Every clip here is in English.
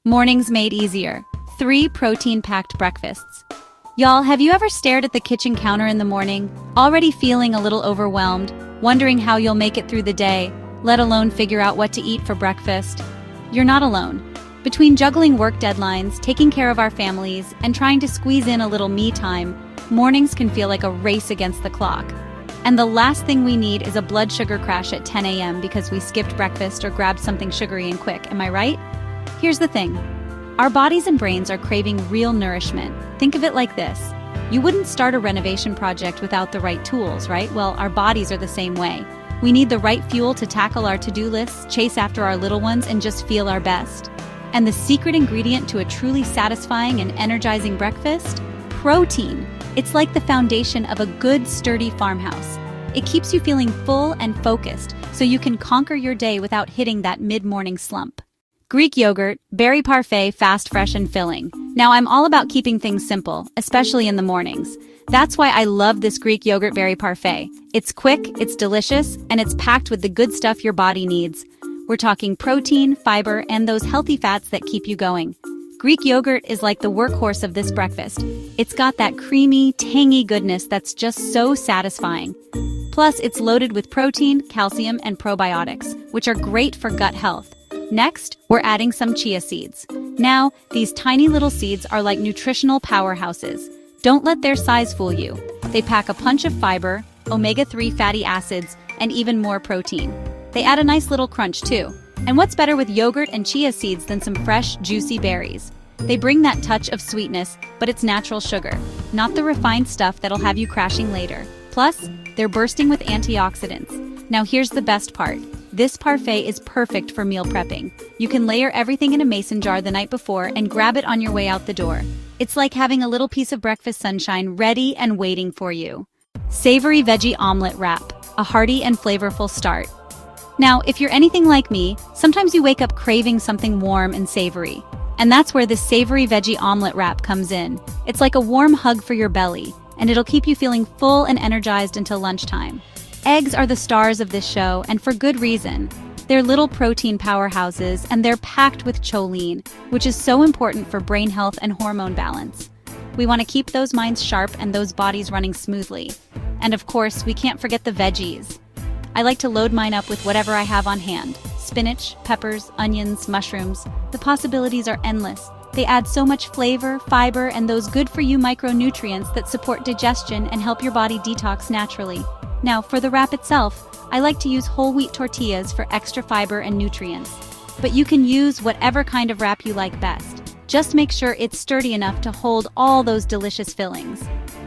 Mornings made easier. 3 protein-packed breakfasts. Y'all, have you ever stared at the kitchen counter in the morning, already feeling a little overwhelmed, wondering how you'll make it through the day, let alone figure out what to eat for breakfast? You're not alone. Between juggling work deadlines, taking care of our families, and trying to squeeze in a little me time, mornings can feel like a race against the clock. And the last thing we need is a blood sugar crash at 10 a.m. because we skipped breakfast or grabbed something sugary and quick, am I right? Here's the thing. Our bodies and brains are craving real nourishment. Think of it like this. You wouldn't start a renovation project without the right tools, right? Well, our bodies are the same way. We need the right fuel to tackle our to-do lists, chase after our little ones, and just feel our best. And the secret ingredient to a truly satisfying and energizing breakfast? Protein. It's like the foundation of a good, sturdy farmhouse. It keeps you feeling full and focused, so you can conquer your day without hitting that mid-morning slump. Greek yogurt, berry parfait, fast, fresh, and filling. Now, I'm all about keeping things simple, especially in the mornings. That's why I love this Greek yogurt berry parfait. It's quick, it's delicious, and it's packed with the good stuff your body needs. We're talking protein, fiber, and those healthy fats that keep you going. Greek yogurt is like the workhorse of this breakfast. It's got that creamy, tangy goodness that's just so satisfying. Plus, it's loaded with protein, calcium, and probiotics, which are great for gut health. Next, we're adding some chia seeds. Now, these tiny little seeds are like nutritional powerhouses. Don't let their size fool you. They pack a punch of fiber, omega-3 fatty acids, and even more protein. They add a nice little crunch too. And what's better with yogurt and chia seeds than some fresh, juicy berries? They bring that touch of sweetness, but it's natural sugar, not the refined stuff that'll have you crashing later. Plus, they're bursting with antioxidants. Now here's the best part. This parfait is perfect for meal prepping. You can layer everything in a mason jar the night before and grab it on your way out the door. It's like having a little piece of breakfast sunshine ready and waiting for you. Savory veggie omelet wrap, a hearty and flavorful start. Now, if you're anything like me, sometimes you wake up craving something warm and savory. And that's where this savory veggie omelet wrap comes in. It's like a warm hug for your belly, and it'll keep you feeling full and energized until lunchtime. Eggs are the stars of this show, and for good reason. They're little protein powerhouses, and they're packed with choline, which is so important for brain health and hormone balance. We want to keep those minds sharp and those bodies running smoothly. And of course, we can't forget the veggies. I like to load mine up with whatever I have on hand. Spinach, peppers, onions, mushrooms. The possibilities are endless. They add so much flavor, fiber, and those good-for-you micronutrients that support digestion and help your body detox naturally. Now, for the wrap itself, I like to use whole wheat tortillas for extra fiber and nutrients. But you can use whatever kind of wrap you like best. Just make sure it's sturdy enough to hold all those delicious fillings.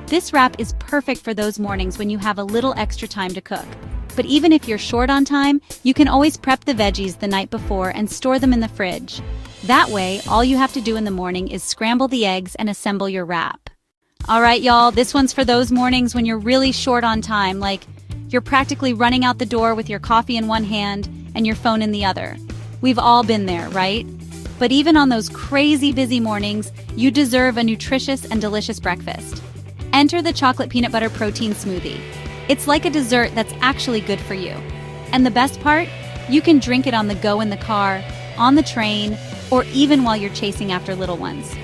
This wrap is perfect for those mornings when you have a little extra time to cook. But even if you're short on time, you can always prep the veggies the night before and store them in the fridge. That way, all you have to do in the morning is scramble the eggs and assemble your wrap. All right, y'all, this one's for those mornings when you're really short on time, like you're practically running out the door with your coffee in one hand and your phone in the other. We've all been there, right? But even on those crazy busy mornings, you deserve a nutritious and delicious breakfast. Enter the chocolate peanut butter protein smoothie. It's like a dessert that's actually good for you. And the best part? You can drink it on the go in the car, on the train, or even while you're chasing after little ones.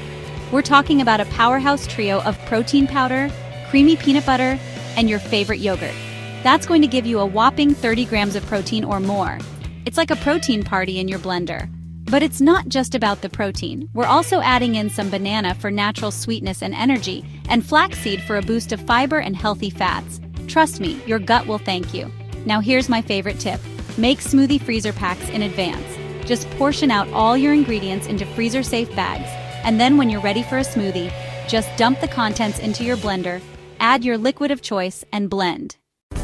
We're talking about a powerhouse trio of protein powder, creamy peanut butter, and your favorite yogurt. That's going to give you a whopping 30 grams of protein or more. It's like a protein party in your blender. But it's not just about the protein. We're also adding in some banana for natural sweetness and energy, and flaxseed for a boost of fiber and healthy fats. Trust me, your gut will thank you. Now here's my favorite tip. Make smoothie freezer packs in advance. Just portion out all your ingredients into freezer-safe bags, and then when you're ready for a smoothie, just dump the contents into your blender, add your liquid of choice, and blend.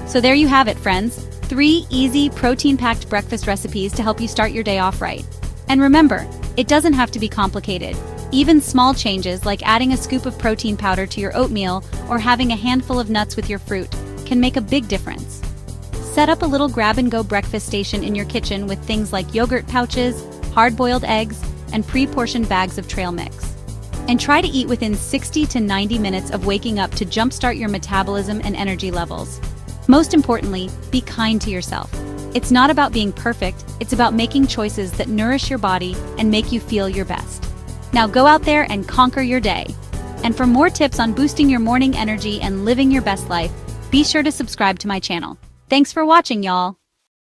So there you have it, friends. 3 easy, protein-packed breakfast recipes to help you start your day off right. And remember, it doesn't have to be complicated. Even small changes like adding a scoop of protein powder to your oatmeal or having a handful of nuts with your fruit can make a big difference. Set up a little grab-and-go breakfast station in your kitchen with things like yogurt pouches, hard-boiled eggs, and pre-portioned bags of trail mix. And try to eat within 60 to 90 minutes of waking up to jumpstart your metabolism and energy levels. Most importantly, be kind to yourself. It's not about being perfect, it's about making choices that nourish your body and make you feel your best. Now go out there and conquer your day. And for more tips on boosting your morning energy and living your best life, be sure to subscribe to my channel. Thanks for watching, y'all.